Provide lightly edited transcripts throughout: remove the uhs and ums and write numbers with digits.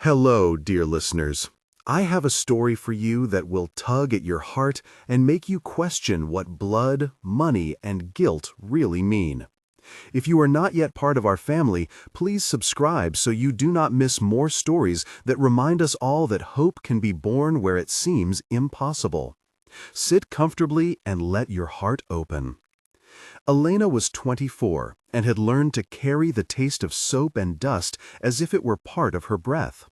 Hello, dear listeners. I have a story for you that will tug at your heart and make you question what blood, money, and guilt really mean. If you are not yet part of our family, please subscribe so you do not miss more stories that remind us all that hope can be born where it seems impossible. Sit comfortably and let your heart open. Elena was 24 and had learned to carry the taste of soap and dust as if it were part of her breath.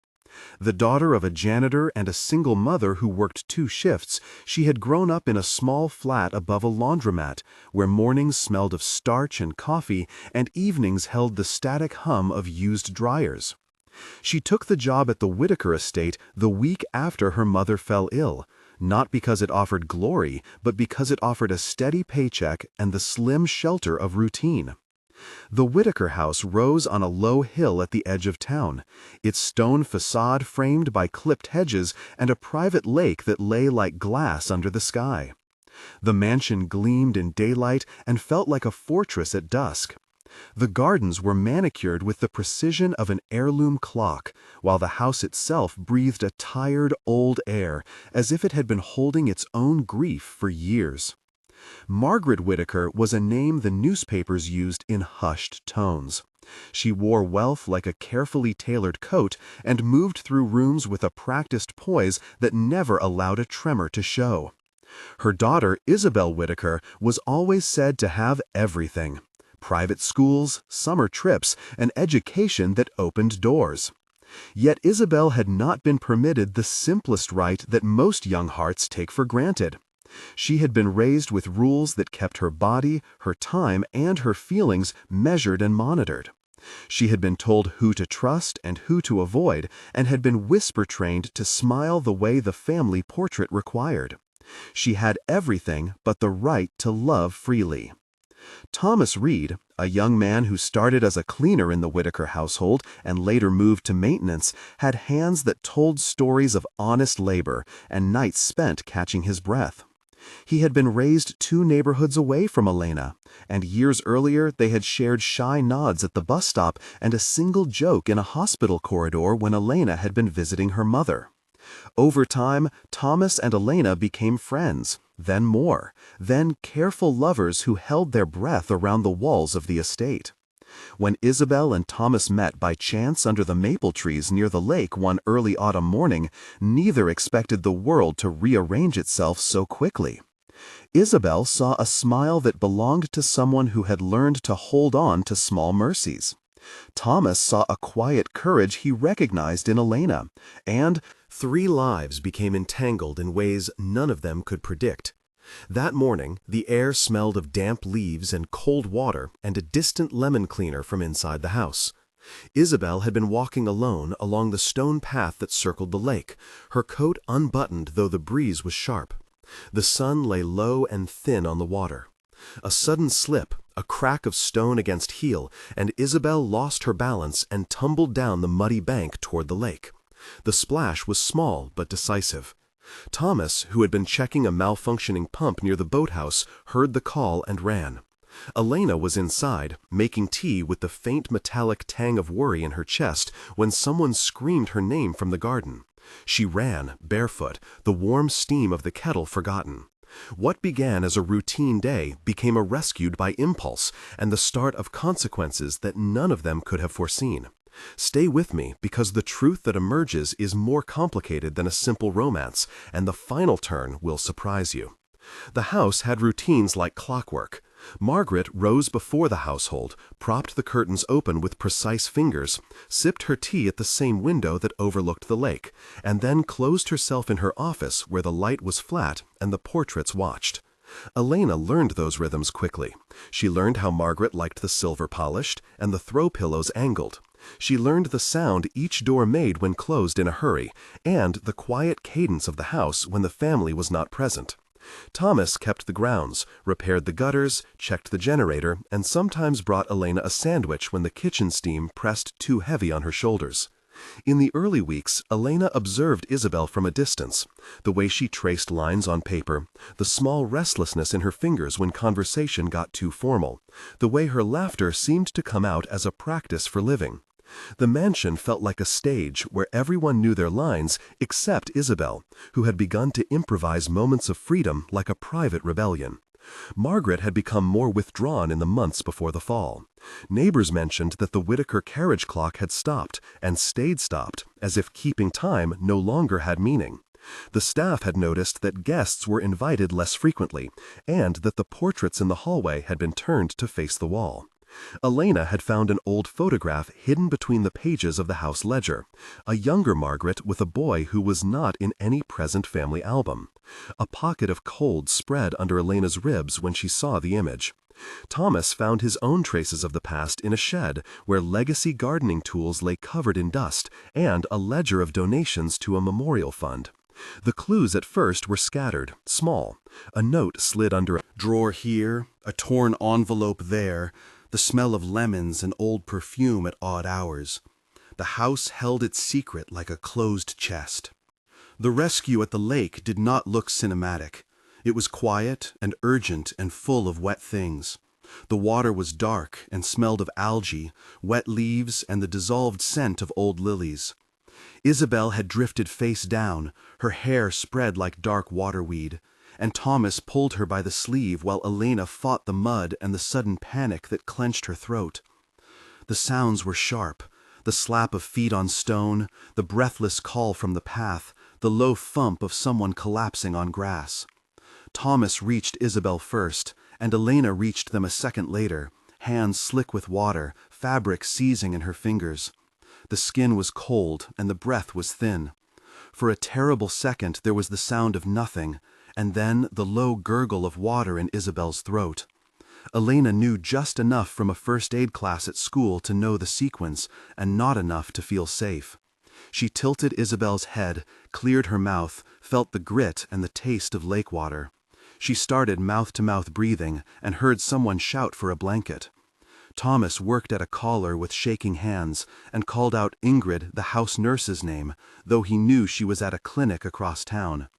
The daughter of a janitor and a single mother who worked 2 shifts, she had grown up in a small flat above a laundromat, where mornings smelled of starch and coffee and evenings held the static hum of used dryers. She took the job at the Whitaker estate the week after her mother fell ill, not because it offered glory, but because it offered a steady paycheck and the slim shelter of routine. The Whitaker house rose on a low hill at the edge of town, its stone facade framed by clipped hedges and a private lake that lay like glass under the sky. The mansion gleamed in daylight and felt like a fortress at dusk. The gardens were manicured with the precision of an heirloom clock, while the house itself breathed a tired, old air, as if it had been holding its own grief for years. Margaret Whitaker was a name the newspapers used in hushed tones. She wore wealth like a carefully tailored coat and moved through rooms with a practiced poise that never allowed a tremor to show. Her daughter, Isabelle Whitaker, was always said to have everything: private schools, summer trips, an education that opened doors. Yet Isabelle had not been permitted the simplest right that most young hearts take for granted. She had been raised with rules that kept her body, her time, and her feelings measured and monitored. She had been told who to trust and who to avoid, and had been whisper-trained to smile the way the family portrait required. She had everything but the right to love freely. Thomas Reed, a young man who started as a cleaner in the Whitaker household and later moved to maintenance, had hands that told stories of honest labor and nights spent catching his breath. He had been raised 2 neighborhoods away from Elena, and years earlier they had shared shy nods at the bus stop and a single joke in a hospital corridor when Elena had been visiting her mother. Over time, Thomas and Elena became friends, then more, then careful lovers who held their breath around the walls of the estate. When Isabelle and Thomas met by chance under the maple trees near the lake one early autumn morning, neither expected the world to rearrange itself so quickly. Isabelle saw a smile that belonged to someone who had learned to hold on to small mercies. Thomas saw a quiet courage he recognized in Elena, and 3 lives became entangled in ways none of them could predict. That morning, the air smelled of damp leaves and cold water and a distant lemon cleaner from inside the house. Isabelle had been walking alone along the stone path that circled the lake, her coat unbuttoned though the breeze was sharp. The sun lay low and thin on the water. A sudden slip, a crack of stone against heel, and Isabelle lost her balance and tumbled down the muddy bank toward the lake. The splash was small but decisive. Thomas, who had been checking a malfunctioning pump near the boathouse, heard the call and ran. Elena was inside, making tea with the faint metallic tang of worry in her chest when someone screamed her name from the garden. She ran, barefoot, the warm steam of the kettle forgotten. What began as a routine day became rescued by impulse and the start of consequences that none of them could have foreseen. Stay with me, because the truth that emerges is more complicated than a simple romance, and the final turn will surprise you. The house had routines like clockwork. Margaret rose before the household, propped the curtains open with precise fingers, sipped her tea at the same window that overlooked the lake, and then closed herself in her office where the light was flat and the portraits watched. Elena learned those rhythms quickly. She learned how Margaret liked the silver polished and the throw pillows angled. She learned the sound each door made when closed in a hurry, and the quiet cadence of the house when the family was not present. Thomas kept the grounds, repaired the gutters, checked the generator, and sometimes brought Elena a sandwich when the kitchen steam pressed too heavy on her shoulders. In the early weeks, Elena observed Isabelle from a distance, the way she traced lines on paper, the small restlessness in her fingers when conversation got too formal, the way her laughter seemed to come out as a practice for living. The mansion felt like a stage where everyone knew their lines except Isabelle, who had begun to improvise moments of freedom like a private rebellion. Margaret had become more withdrawn in the months before the fall. Neighbors mentioned that the Whitaker carriage clock had stopped and stayed stopped, as if keeping time no longer had meaning. The staff had noticed that guests were invited less frequently, and that the portraits in the hallway had been turned to face the wall. Elena had found an old photograph hidden between the pages of the house ledger, a younger Margaret with a boy who was not in any present family album. A pocket of cold spread under Elena's ribs when she saw the image. Thomas found his own traces of the past in a shed where legacy gardening tools lay covered in dust and a ledger of donations to a memorial fund. The clues at first were scattered, small. A note slid under a drawer here, a torn envelope there, the smell of lemons and old perfume at odd hours. The house held its secret like a closed chest. The rescue at the lake did not look cinematic. It was quiet and urgent and full of wet things. The water was dark and smelled of algae, wet leaves, and the dissolved scent of old lilies. Isabelle had drifted face down, her hair spread like dark waterweed, and Thomas pulled her by the sleeve while Elena fought the mud and the sudden panic that clenched her throat. The sounds were sharp, the slap of feet on stone, the breathless call from the path, the low thump of someone collapsing on grass. Thomas reached Isabelle first, and Elena reached them a second later, hands slick with water, fabric seizing in her fingers. The skin was cold and the breath was thin. For a terrible second there was the sound of nothing, and then the low gurgle of water in Isabelle's throat. Elena knew just enough from a first aid class at school to know the sequence, and not enough to feel safe. She tilted Isabelle's head, cleared her mouth, felt the grit and the taste of lake water. She started mouth-to-mouth breathing and heard someone shout for a blanket. Thomas worked at a collar with shaking hands and called out Ingrid, the house nurse's name, though he knew she was at a clinic across town.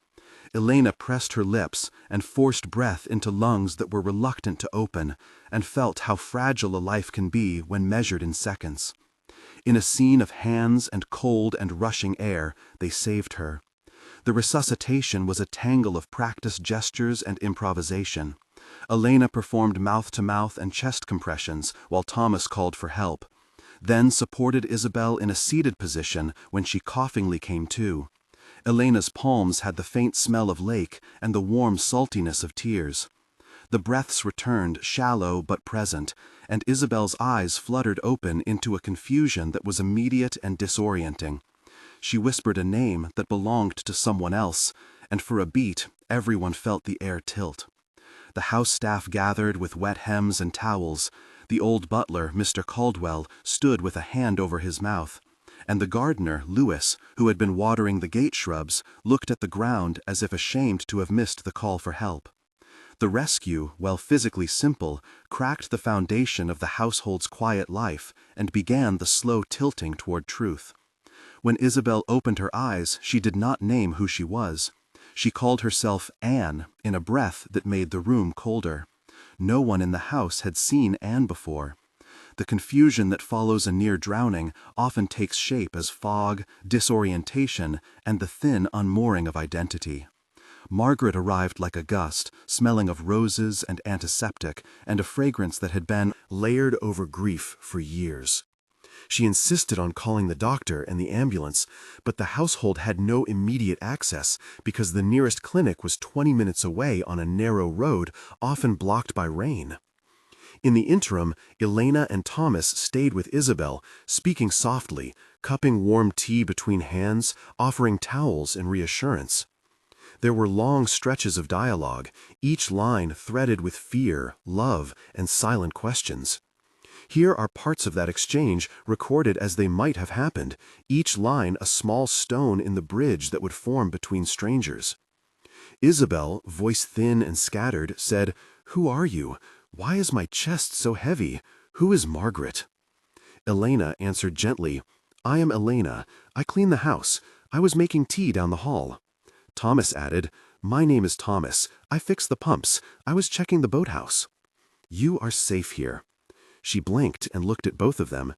Elena pressed her lips and forced breath into lungs that were reluctant to open, and felt how fragile a life can be when measured in seconds. In a scene of hands and cold and rushing air, they saved her. The resuscitation was a tangle of practiced gestures and improvisation. Elena performed mouth-to-mouth and chest compressions while Thomas called for help, then supported Isabelle in a seated position when she coughingly came to. Elena's palms had the faint smell of lake and the warm saltiness of tears. The breaths returned, shallow but present, and Isabelle's eyes fluttered open into a confusion that was immediate and disorienting. She whispered a name that belonged to someone else, and for a beat, everyone felt the air tilt. The house staff gathered with wet hems and towels. The old butler, Mr. Caldwell, stood with a hand over his mouth, and the gardener, Lewis, who had been watering the gate shrubs, looked at the ground as if ashamed to have missed the call for help. The rescue, while physically simple, cracked the foundation of the household's quiet life and began the slow tilting toward truth. When Isabelle opened her eyes, she did not name who she was. She called herself Anne in a breath that made the room colder. No one in the house had seen Anne before. The confusion that follows a near drowning often takes shape as fog, disorientation, and the thin unmooring of identity. Margaret arrived like a gust, smelling of roses and antiseptic, and a fragrance that had been layered over grief for years. She insisted on calling the doctor and the ambulance, but the household had no immediate access because the nearest clinic was 20 minutes away on a narrow road, often blocked by rain. In the interim, Elena and Thomas stayed with Isabelle, speaking softly, cupping warm tea between hands, offering towels and reassurance. There were long stretches of dialogue, each line threaded with fear, love, and silent questions. Here are parts of that exchange recorded as they might have happened, each line a small stone in the bridge that would form between strangers. Isabelle, voice thin and scattered, said, "Who are you? Why is my chest so heavy? Who is Margaret?" Elena answered gently, "I am Elena. I clean the house. I was making tea down the hall." Thomas added, "My name is Thomas. I fix the pumps. I was checking the boathouse." "You are safe here." She blinked and looked at both of them.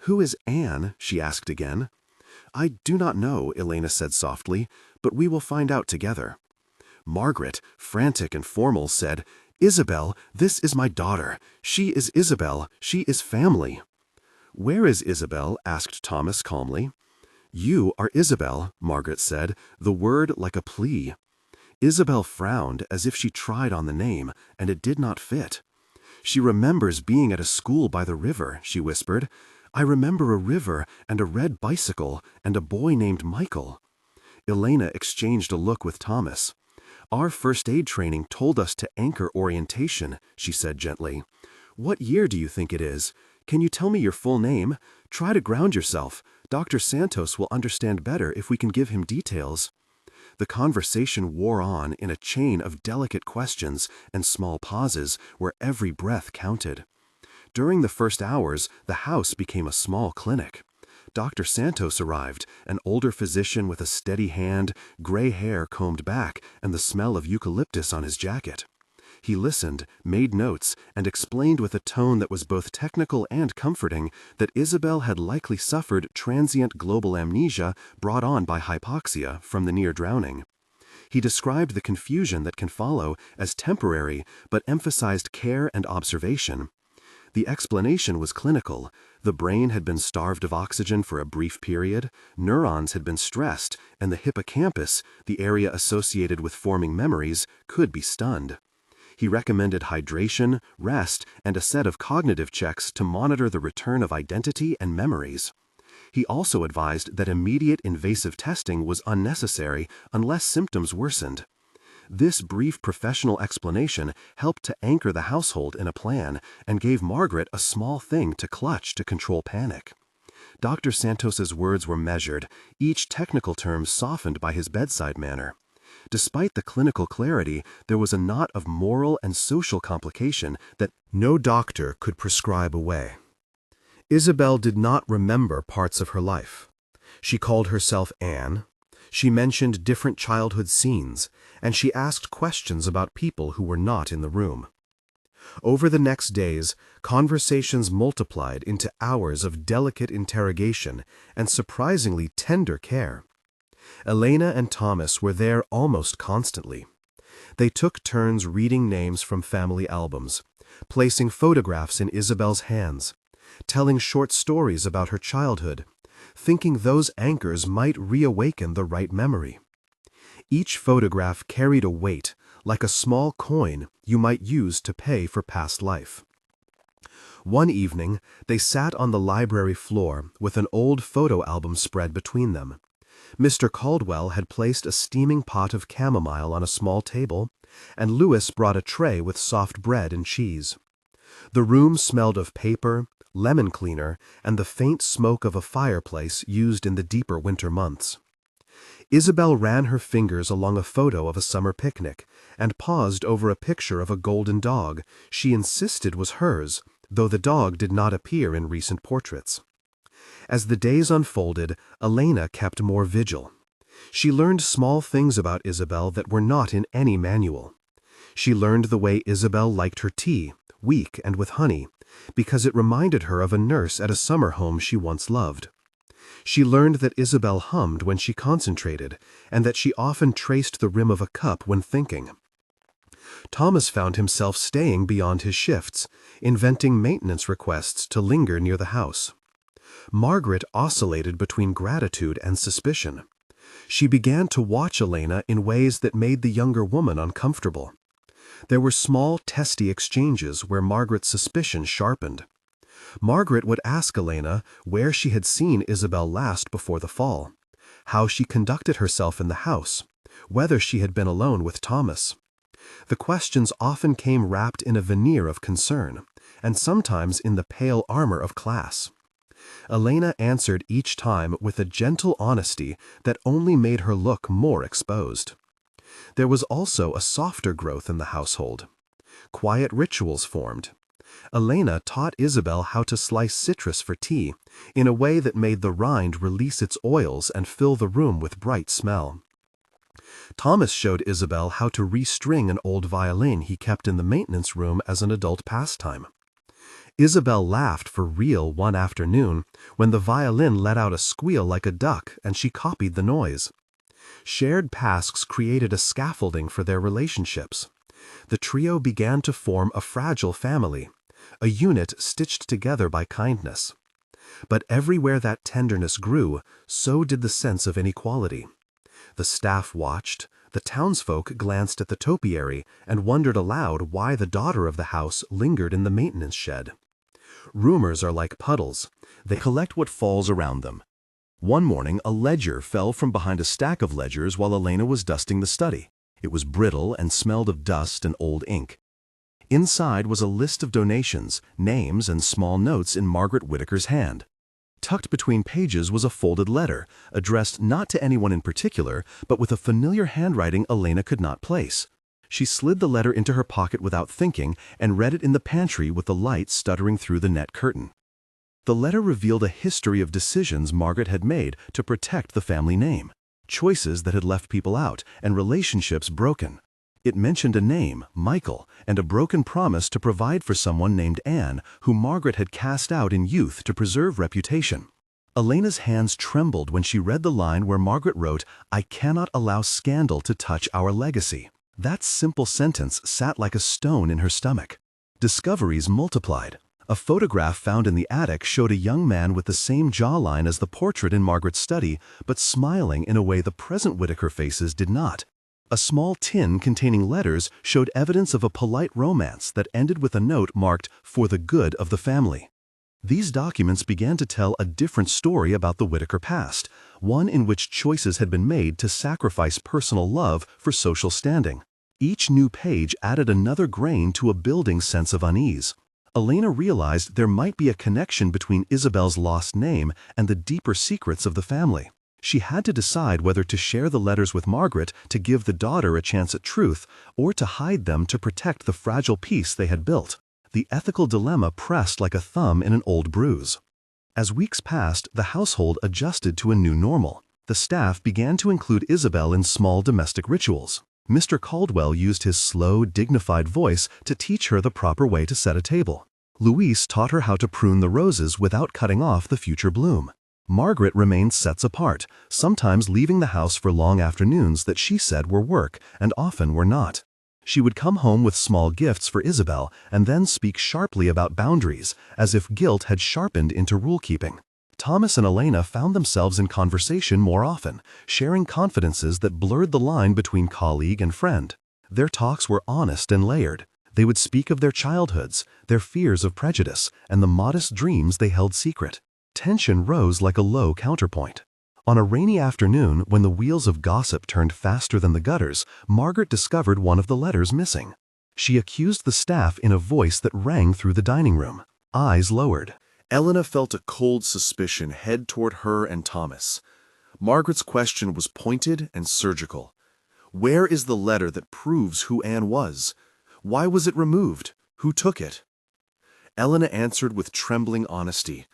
"Who is Anne?" she asked again. "I do not know," Elena said softly, "but we will find out together." Margaret, frantic and formal, said, "Isabelle, this is my daughter. She is Isabelle. She is family." "Where is Isabelle?" asked Thomas calmly. "You are Isabelle," Margaret said, the word like a plea. Isabelle frowned as if she tried on the name, and it did not fit. "She remembers being at a school by the river," she whispered. "I remember a river and a red bicycle and a boy named Michael." Elena exchanged a look with Thomas. "Our first aid training told us to anchor orientation," she said gently. "What year do you think it is? Can you tell me your full name? Try to ground yourself. Dr. Santos will understand better if we can give him details." The conversation wore on in a chain of delicate questions and small pauses where every breath counted. During the first hours, the house became a small clinic. Dr. Santos arrived, an older physician with a steady hand, gray hair combed back, and the smell of eucalyptus on his jacket. He listened, made notes, and explained with a tone that was both technical and comforting that Isabelle had likely suffered transient global amnesia brought on by hypoxia from the near drowning. He described the confusion that can follow as temporary, but emphasized care and observation. The explanation was clinical. The brain had been starved of oxygen for a brief period, neurons had been stressed, and the hippocampus, the area associated with forming memories, could be stunned. He recommended hydration, rest, and a set of cognitive checks to monitor the return of identity and memories. He also advised that immediate invasive testing was unnecessary unless symptoms worsened. This brief professional explanation helped to anchor the household in a plan and gave Margaret a small thing to clutch to control panic. Dr. Santos's words were measured, each technical term softened by his bedside manner. Despite the clinical clarity, there was a knot of moral and social complication that no doctor could prescribe away. Isabelle did not remember parts of her life. She called herself Anne. She mentioned different childhood scenes, and she asked questions about people who were not in the room. Over the next days, conversations multiplied into hours of delicate interrogation and surprisingly tender care. Elena and Thomas were there almost constantly. They took turns reading names from family albums, placing photographs in Isabelle's hands, telling short stories about her childhood, thinking those anchors might reawaken the right memory. Each photograph carried a weight, like a small coin you might use to pay for past life. One evening, they sat on the library floor with an old photo album spread between them. Mr. Caldwell had placed a steaming pot of chamomile on a small table, and Louis brought a tray with soft bread and cheese. The room smelled of paper, lemon cleaner, and the faint smoke of a fireplace used in the deeper winter months. Isabelle ran her fingers along a photo of a summer picnic and paused over a picture of a golden dog she insisted was hers, though the dog did not appear in recent portraits. As the days unfolded, Elena kept more vigil. She learned small things about Isabelle that were not in any manual. She learned the way Isabelle liked her tea, weak and with honey, because it reminded her of a nurse at a summer home she once loved. She learned that Isabelle hummed when she concentrated, and that she often traced the rim of a cup when thinking. Thomas found himself staying beyond his shifts, inventing maintenance requests to linger near the house. Margaret oscillated between gratitude and suspicion. She began to watch Elena in ways that made the younger woman uncomfortable. There were small, testy exchanges where Margaret's suspicion sharpened. Margaret would ask Elena where she had seen Isabelle last before the fall, how she conducted herself in the house, whether she had been alone with Thomas. The questions often came wrapped in a veneer of concern, and sometimes in the pale armor of class. Elena answered each time with a gentle honesty that only made her look more exposed. There was also a softer growth in the household. Quiet rituals formed. Elena taught Isabelle how to slice citrus for tea in a way that made the rind release its oils and fill the room with bright smell. Thomas showed Isabelle how to restring an old violin he kept in the maintenance room as an adult pastime. Isabelle laughed for real one afternoon when the violin let out a squeal like a duck and she copied the noise. Shared tasks created a scaffolding for their relationships. The trio began to form a fragile family, a unit stitched together by kindness. But everywhere that tenderness grew, so did the sense of inequality. The staff watched, the townsfolk glanced at the topiary and wondered aloud why the daughter of the house lingered in the maintenance shed. Rumors are like puddles. They collect what falls around them. One morning, a ledger fell from behind a stack of ledgers while Elena was dusting the study. It was brittle and smelled of dust and old ink. Inside was a list of donations, names, and small notes in Margaret Whitaker's hand. Tucked between pages was a folded letter, addressed not to anyone in particular, but with a familiar handwriting Elena could not place. She slid the letter into her pocket without thinking and read it in the pantry with the light stuttering through the net curtain. The letter revealed a history of decisions Margaret had made to protect the family name, choices that had left people out and relationships broken. It mentioned a name, Michael, and a broken promise to provide for someone named Anne, who Margaret had cast out in youth to preserve reputation. Elena's hands trembled when she read the line where Margaret wrote, "I cannot allow scandal to touch our legacy." That simple sentence sat like a stone in her stomach. Discoveries multiplied. A photograph found in the attic showed a young man with the same jawline as the portrait in Margaret's study, but smiling in a way the present Whitaker faces did not. A small tin containing letters showed evidence of a polite romance that ended with a note marked, "For the good of the family." These documents began to tell a different story about the Whitaker past, one in which choices had been made to sacrifice personal love for social standing. Each new page added another grain to a building sense of unease. Elena realized there might be a connection between Isabelle's lost name and the deeper secrets of the family. She had to decide whether to share the letters with Margaret to give the daughter a chance at truth, or to hide them to protect the fragile peace they had built. The ethical dilemma pressed like a thumb in an old bruise. As weeks passed, the household adjusted to a new normal. The staff began to include Isabelle in small domestic rituals. Mr. Caldwell used his slow, dignified voice to teach her the proper way to set a table. Louise taught her how to prune the roses without cutting off the future bloom. Margaret remained sets apart, sometimes leaving the house for long afternoons that she said were work and often were not. She would come home with small gifts for Isabelle and then speak sharply about boundaries, as if guilt had sharpened into rule-keeping. Thomas and Elena found themselves in conversation more often, sharing confidences that blurred the line between colleague and friend. Their talks were honest and layered. They would speak of their childhoods, their fears of prejudice, and the modest dreams they held secret. Tension rose like a low counterpoint. On a rainy afternoon, when the wheels of gossip turned faster than the gutters, Margaret discovered one of the letters missing. She accused the staff in a voice that rang through the dining room. Eyes lowered. Elena felt a cold suspicion head toward her and Thomas. Margaret's question was pointed and surgical. Where is the letter that proves who Anne was? Why was it removed? Who took it? Elena answered with trembling honesty.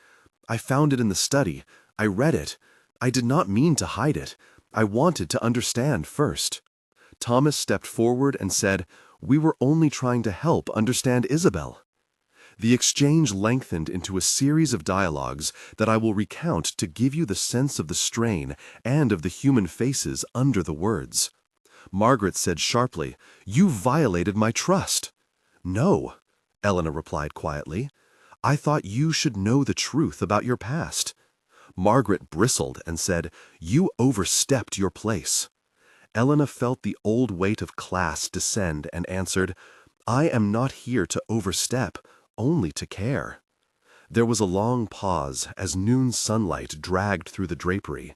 I found it in the study. I read it. I did not mean to hide it. I wanted to understand first. Thomas stepped forward and said, "We were only trying to help understand Isabelle." The exchange lengthened into a series of dialogues that I will recount to give you the sense of the strain and of the human faces under the words. Margaret said sharply, "You violated my trust." "No," Elena replied quietly. "I thought you should know the truth about your past." Margaret bristled and said, "You overstepped your place." Elena felt the old weight of class descend and answered, "I am not here to overstep, only to care." There was a long pause as noon sunlight dragged through the drapery.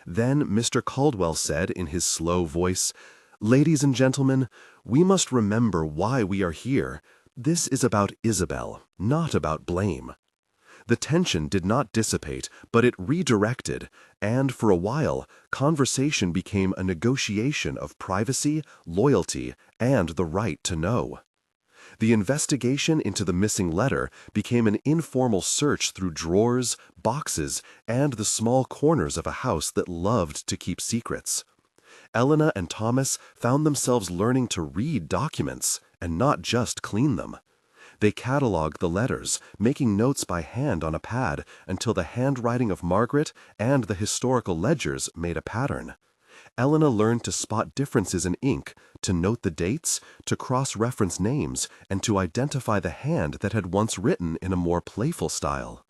Then Mr. Caldwell said in his slow voice, "Ladies and gentlemen, we must remember why we are here. This is about Isabelle, not about blame." The tension did not dissipate, but it redirected, and for a while, conversation became a negotiation of privacy, loyalty, and the right to know. The investigation into the missing letter became an informal search through drawers, boxes, and the small corners of a house that loved to keep secrets. Elena and Thomas found themselves learning to read documents and not just clean them. They cataloged the letters, making notes by hand on a pad until the handwriting of Margaret and the historical ledgers made a pattern. Elena learned to spot differences in ink, to note the dates, to cross-reference names, and to identify the hand that had once written in a more playful style.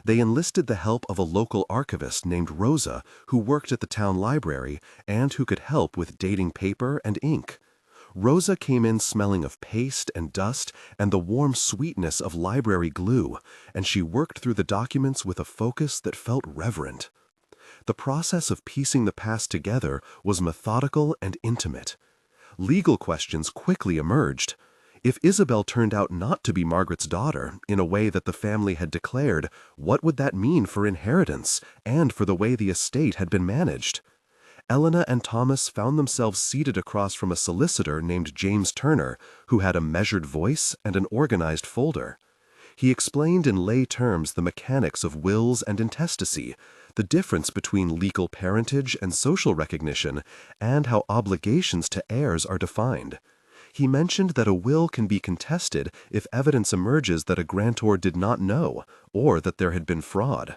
They enlisted the help of a local archivist named Rosa, who worked at the town library and who could help with dating paper and ink. Rosa came in smelling of paste and dust and the warm sweetness of library glue, and she worked through the documents with a focus that felt reverent. The process of piecing the past together was methodical and intimate. Legal questions quickly emerged. If Isabelle turned out not to be Margaret's daughter in a way that the family had declared, what would that mean for inheritance and for the way the estate had been managed? Elena and Thomas found themselves seated across from a solicitor named James Turner, who had a measured voice and an organized folder. He explained in lay terms the mechanics of wills and intestacy, the difference between legal parentage and social recognition, and how obligations to heirs are defined. He mentioned that a will can be contested if evidence emerges that a grantor did not know, or that there had been fraud.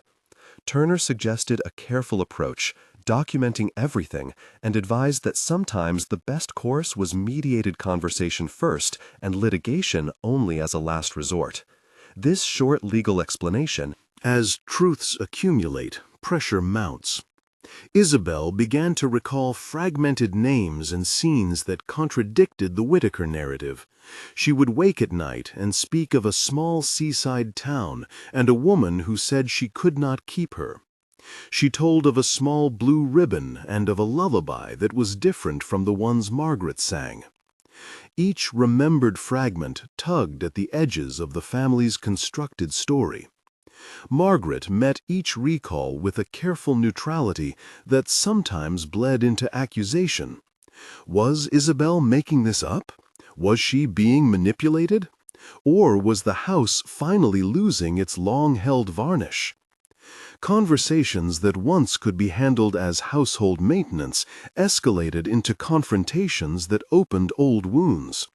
Turner suggested a careful approach, documenting everything, and advised that sometimes the best course was mediated conversation first and litigation only as a last resort. This short legal explanation, as truths accumulate, pressure mounts. Isabelle began to recall fragmented names and scenes that contradicted the Whitaker narrative. She would wake at night and speak of a small seaside town and a woman who said she could not keep her. She told of a small blue ribbon and of a lullaby that was different from the ones Margaret sang. Each remembered fragment tugged at the edges of the family's constructed story. Margaret met each recall with a careful neutrality that sometimes bled into accusation. Was Isabelle making this up? Was she being manipulated? Or was the house finally losing its long-held varnish? Conversations that once could be handled as household maintenance escalated into confrontations that opened old wounds.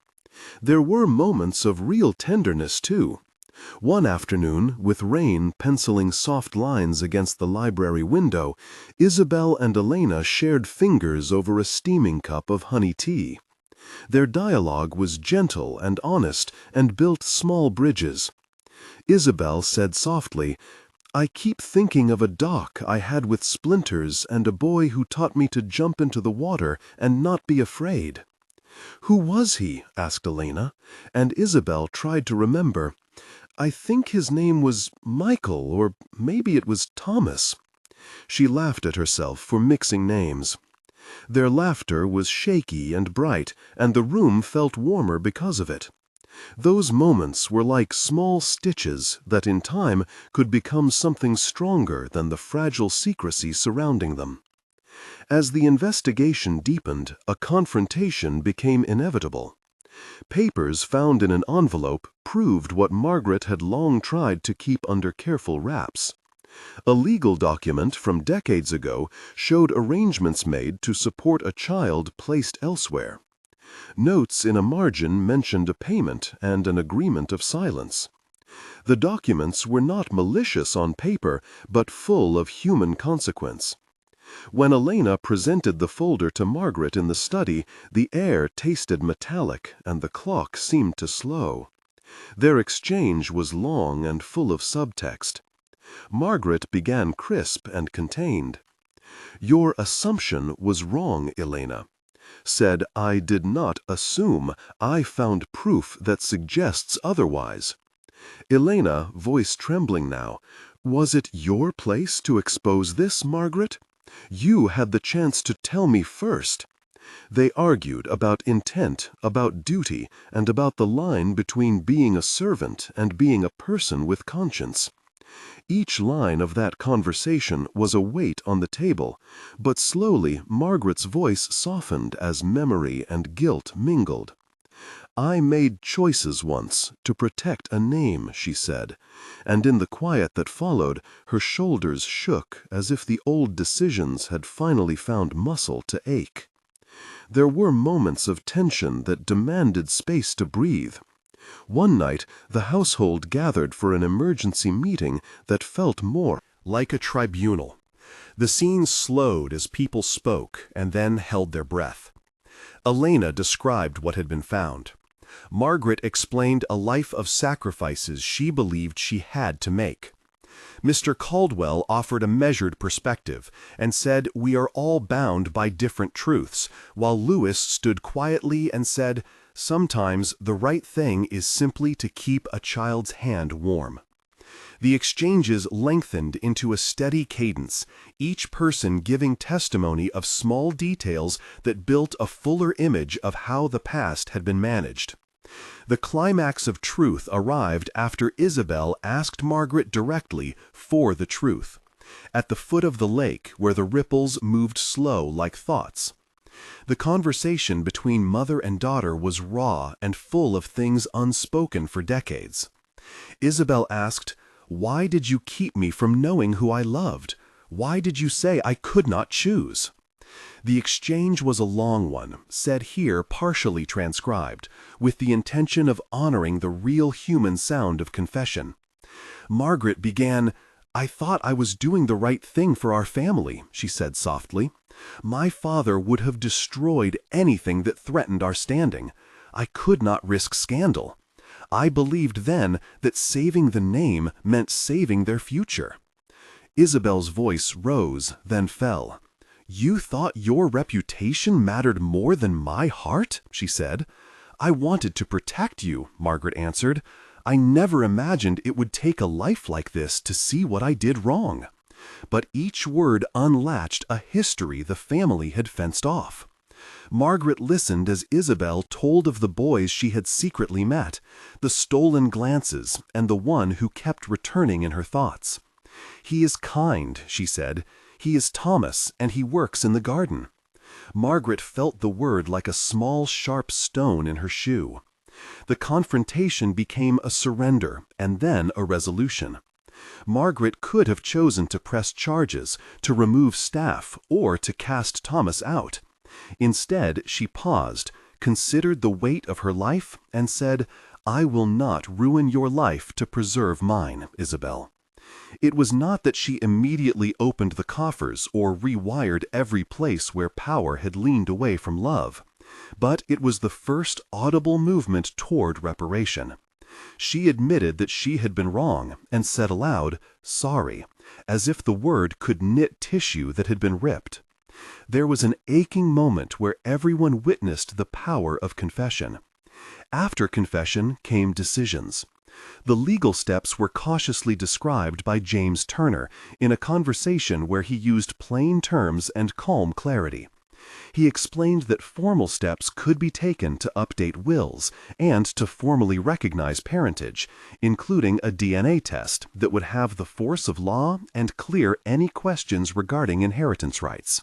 There were moments of real tenderness, too. One afternoon, with rain penciling soft lines against the library window, Isabelle and Elena shared fingers over a steaming cup of honey tea. Their dialogue was gentle and honest and built small bridges. Isabelle said softly, "I keep thinking of a dock I had with splinters and a boy who taught me to jump into the water and not be afraid." "Who was he?" asked Elena, and Isabelle tried to remember. "I think his name was Michael, or maybe it was Thomas." She laughed at herself for mixing names. Their laughter was shaky and bright, and the room felt warmer because of it. Those moments were like small stitches that in time could become something stronger than the fragile secrecy surrounding them. As the investigation deepened, a confrontation became inevitable. Papers found in an envelope proved what Margaret had long tried to keep under careful wraps. A legal document from decades ago showed arrangements made to support a child placed elsewhere. Notes in a margin mentioned a payment and an agreement of silence. The documents were not malicious on paper, but full of human consequence. When Elena presented the folder to Margaret in the study, the air tasted metallic and the clock seemed to slow. Their exchange was long and full of subtext. Margaret began crisp and contained. "Your assumption was wrong, Elena." Said, "I did not assume. I found proof that suggests otherwise." Elena, voice trembling now, "Was it your place to expose this, Margaret? You had the chance to tell me first." They argued about intent, about duty, and about the line between being a servant and being a person with conscience. Each line of that conversation was a weight on the table, but slowly Margaret's voice softened as memory and guilt mingled. "I made choices once to protect a name," she said, and in the quiet that followed, her shoulders shook as if the old decisions had finally found muscle to ache. There were moments of tension that demanded space to breathe. One night, the household gathered for an emergency meeting that felt more like a tribunal. The scene slowed as people spoke and then held their breath. Elena described what had been found. Margaret explained a life of sacrifices she believed she had to make. Mr. Caldwell offered a measured perspective and said we are all bound by different truths, while Lewis stood quietly and said, sometimes the right thing is simply to keep a child's hand warm. The exchanges lengthened into a steady cadence, each person giving testimony of small details that built a fuller image of how the past had been managed. The climax of truth arrived after Isabelle asked Margaret directly for the truth, at the foot of the lake where the ripples moved slow like thoughts. The conversation between mother and daughter was raw and full of things unspoken for decades. Isabelle asked, "Why did you keep me from knowing who I loved? Why did you say I could not choose?" The exchange was a long one, said here partially transcribed, with the intention of honoring the real human sound of confession. Margaret began, "I thought I was doing the right thing for our family," she said softly. "My father would have destroyed anything that threatened our standing. I could not risk scandal. I believed then that saving the name meant saving their future." Isabelle's voice rose, then fell. "You thought your reputation mattered more than my heart?" she said. "I wanted to protect you," Margaret answered. "I never imagined it would take a life like this to see what I did wrong." But each word unlatched a history the family had fenced off. Margaret listened as Isabelle told of the boys she had secretly met, the stolen glances, and the one who kept returning in her thoughts. "He is kind," she said. "He is Thomas, and he works in the garden." Margaret felt the word like a small, sharp stone in her shoe. The confrontation became a surrender, and then a resolution. Margaret could have chosen to press charges, to remove staff, or to cast Thomas out. Instead, she paused, considered the weight of her life, and said, "I will not ruin your life to preserve mine, Isabelle." It was not that she immediately opened the coffers or rewired every place where power had leaned away from love, but it was the first audible movement toward reparation. She admitted that she had been wrong and said aloud, "Sorry," as if the word could knit tissue that had been ripped. There was an aching moment where everyone witnessed the power of confession. After confession came decisions. The legal steps were cautiously described by James Turner in a conversation where he used plain terms and calm clarity. He explained that formal steps could be taken to update wills and to formally recognize parentage, including a DNA test that would have the force of law and clear any questions regarding inheritance rights.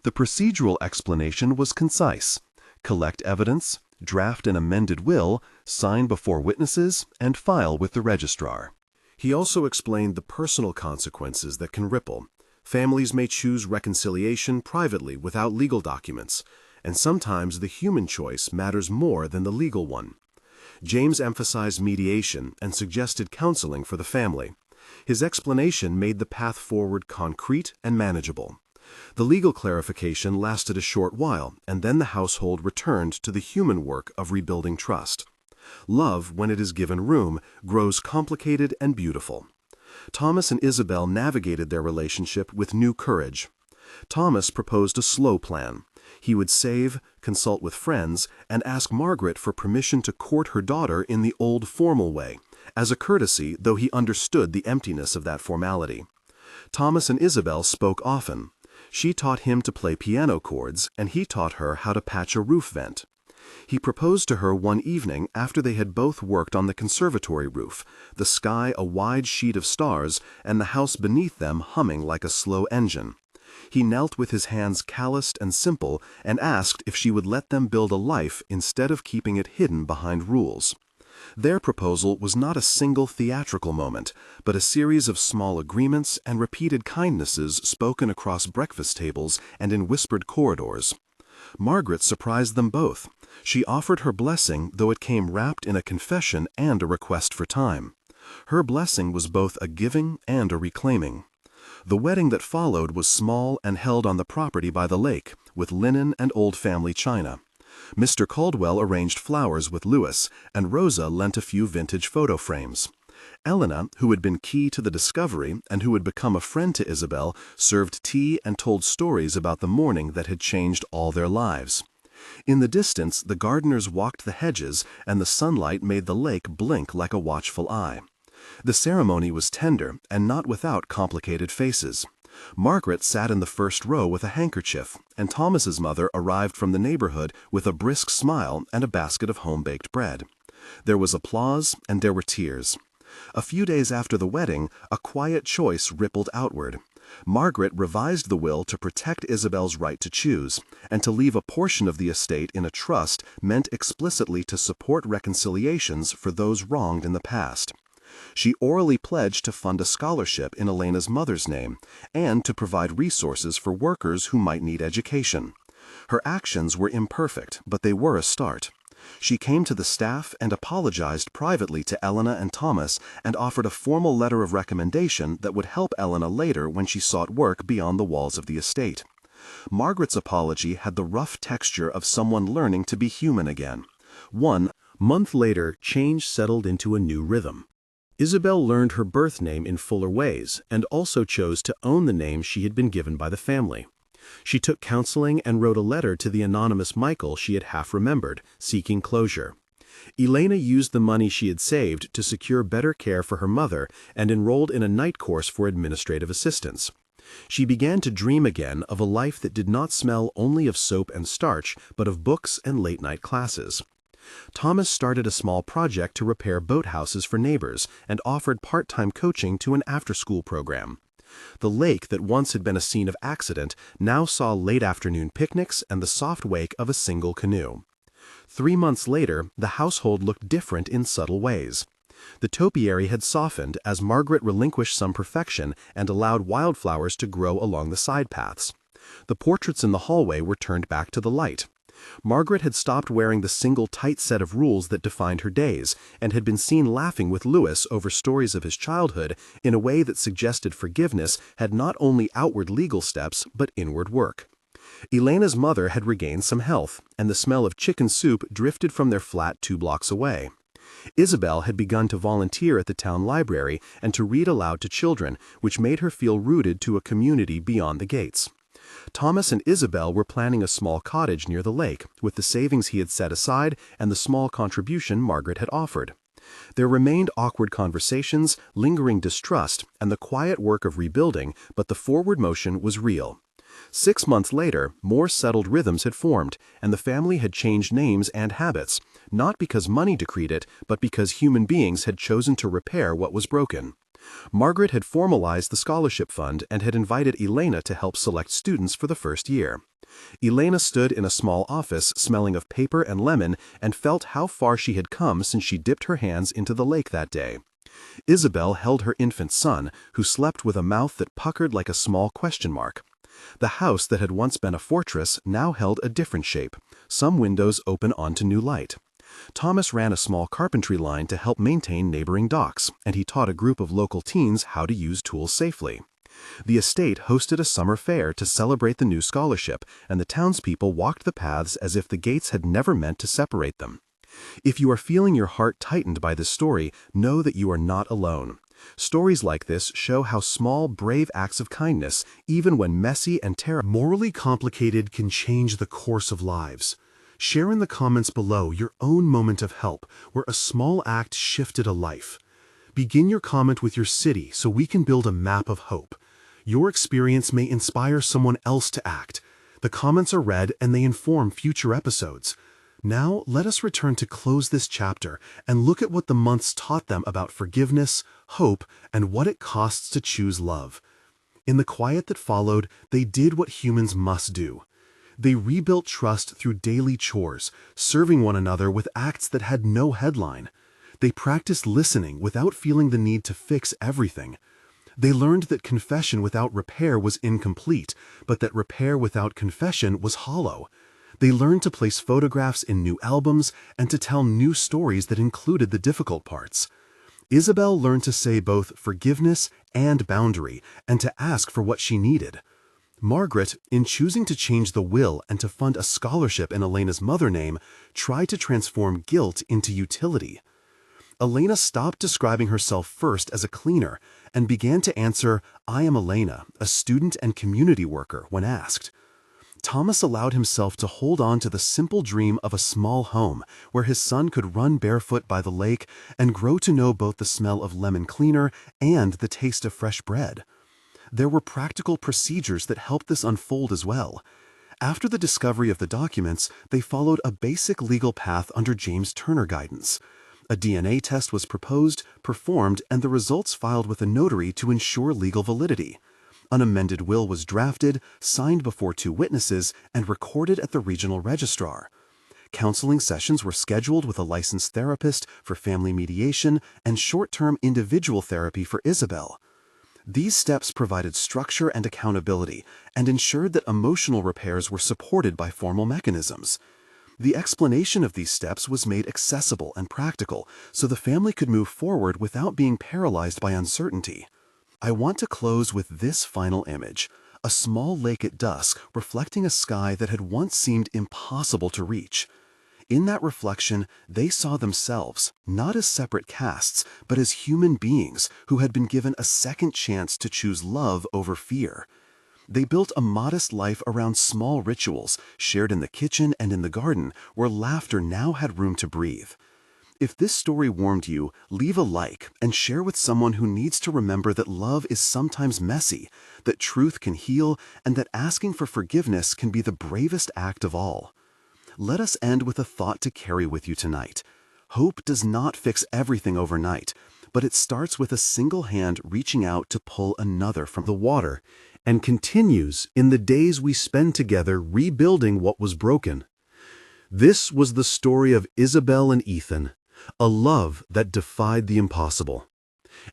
The procedural explanation was concise: collect evidence, draft an amended will, sign before witnesses, and file with the registrar. He also explained the personal consequences that can ripple. Families may choose reconciliation privately without legal documents, and sometimes the human choice matters more than the legal one. James emphasized mediation and suggested counseling for the family. His explanation made the path forward concrete and manageable. The legal clarification lasted a short while, and then the household returned to the human work of rebuilding trust. Love, when it is given room, grows complicated and beautiful. Thomas and Isabelle navigated their relationship with new courage. Thomas proposed a slow plan. He would save, consult with friends, and ask Margaret for permission to court her daughter in the old formal way, as a courtesy, though he understood the emptiness of that formality. Thomas and Isabelle spoke often. She taught him to play piano chords, and he taught her how to patch a roof vent. He proposed to her one evening after they had both worked on the conservatory roof, the sky a wide sheet of stars and the house beneath them humming like a slow engine. He knelt with his hands calloused and simple and asked if she would let them build a life instead of keeping it hidden behind rules. Their proposal was not a single theatrical moment, but a series of small agreements and repeated kindnesses spoken across breakfast tables and in whispered corridors. Margaret surprised them both. She offered her blessing, though it came wrapped in a confession and a request for time. Her blessing was both a giving and a reclaiming. The wedding that followed was small and held on the property by the lake, with linen and old family china. Mr. Caldwell arranged flowers with Louis, and Rosa lent a few vintage photo frames. Elena, who had been key to the discovery and who had become a friend to Isabelle, served tea and told stories about the morning that had changed all their lives. In the distance, the gardeners walked the hedges, and the sunlight made the lake blink like a watchful eye. The ceremony was tender and not without complicated faces. Margaret sat in the first row with a handkerchief, and Thomas's mother arrived from the neighborhood with a brisk smile and a basket of home-baked bread. There was applause and there were tears. A few days after the wedding, a quiet choice rippled outward. Margaret revised the will to protect Isabelle's right to choose, and to leave a portion of the estate in a trust meant explicitly to support reconciliations for those wronged in the past. She orally pledged to fund a scholarship in Elena's mother's name, and to provide resources for workers who might need education. Her actions were imperfect, but they were a start. She came to the staff and apologized privately to Elena and Thomas and offered a formal letter of recommendation that would help Elena later when she sought work beyond the walls of the estate. Margaret's apology had the rough texture of someone learning to be human again. 1 month later, change settled into a new rhythm. Isabelle learned her birth name in fuller ways and also chose to own the name she had been given by the family. She took counseling and wrote a letter to the anonymous Michael she had half remembered, seeking closure. Elena used the money she had saved to secure better care for her mother and enrolled in a night course for administrative assistants. She began to dream again of a life that did not smell only of soap and starch, but of books and late-night classes. Thomas started a small project to repair boathouses for neighbors and offered part-time coaching to an after-school program. The lake that once had been a scene of accident now saw late-afternoon picnics and the soft wake of a single canoe. 3 months later, the household looked different in subtle ways. The topiary had softened as Margaret relinquished some perfection and allowed wildflowers to grow along the side paths. The portraits in the hallway were turned back to the light. Margaret had stopped wearing the single tight set of rules that defined her days, and had been seen laughing with Louis over stories of his childhood in a way that suggested forgiveness had not only outward legal steps, but inward work. Elena's mother had regained some health, and the smell of chicken soup drifted from their flat 2 blocks away. Isabelle had begun to volunteer at the town library and to read aloud to children, which made her feel rooted to a community beyond the gates. Thomas and Isabelle were planning a small cottage near the lake, with the savings he had set aside and the small contribution Margaret had offered. There remained awkward conversations, lingering distrust, and the quiet work of rebuilding, but the forward motion was real. 6 months later, more settled rhythms had formed, and the family had changed names and habits, not because money decreed it, but because human beings had chosen to repair what was broken. Margaret had formalized the scholarship fund and had invited Elena to help select students for the first year. Elena stood in a small office smelling of paper and lemon and felt how far she had come since she dipped her hands into the lake that day. Isabelle held her infant son, who slept with a mouth that puckered like a small question mark. The house that had once been a fortress now held a different shape, some windows open onto new light. Thomas ran a small carpentry line to help maintain neighboring docks, and he taught a group of local teens how to use tools safely. The estate hosted a summer fair to celebrate the new scholarship, and the townspeople walked the paths as if the gates had never meant to separate them. If you are feeling your heart tightened by this story, know that you are not alone. Stories like this show how small, brave acts of kindness, even when messy and Morally complicated, can change the course of lives. Share in the comments below your own moment of help where a small act shifted a life. Begin your comment with your city so we can build a map of hope. Your experience may inspire someone else to act. The comments are read and they inform future episodes. Now, let us return to close this chapter and look at what the months taught them about forgiveness, hope, and what it costs to choose love. In the quiet that followed, they did what humans must do. They rebuilt trust through daily chores, serving one another with acts that had no headline. They practiced listening without feeling the need to fix everything. They learned that confession without repair was incomplete, but that repair without confession was hollow. They learned to place photographs in new albums and to tell new stories that included the difficult parts. Isabelle learned to say both forgiveness and boundary, and to ask for what she needed. Margaret, in choosing to change the will and to fund a scholarship in Elena's mother name, tried to transform guilt into utility. Elena stopped describing herself first as a cleaner and began to answer, "I am Elena, a student and community worker," when asked. Thomas allowed himself to hold on to the simple dream of a small home where his son could run barefoot by the lake and grow to know both the smell of lemon cleaner and the taste of fresh bread. There were practical procedures that helped this unfold as well. After the discovery of the documents, they followed a basic legal path under James Turner guidance. A DNA test was proposed, performed, and the results filed with a notary to ensure legal validity. An amended will was drafted, signed before 2 witnesses, and recorded at the regional registrar. Counseling sessions were scheduled with a licensed therapist for family mediation and short-term individual therapy for Isabelle. These steps provided structure and accountability and ensured that emotional repairs were supported by formal mechanisms. The explanation of these steps was made accessible and practical so the family could move forward without being paralyzed by uncertainty. I want to close with this final image, a small lake at dusk reflecting a sky that had once seemed impossible to reach. In that reflection, they saw themselves, not as separate casts, but as human beings who had been given a second chance to choose love over fear. They built a modest life around small rituals, shared in the kitchen and in the garden, where laughter now had room to breathe. If this story warmed you, leave a like and share with someone who needs to remember that love is sometimes messy, that truth can heal, and that asking for forgiveness can be the bravest act of all. Let us end with a thought to carry with you tonight. Hope does not fix everything overnight, but it starts with a single hand reaching out to pull another from the water, and continues in the days we spend together rebuilding what was broken. This was the story of Isabelle and Ethan, a love that defied the impossible.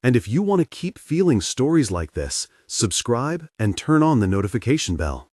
And if you want to keep feeling stories like this, subscribe and turn on the notification bell.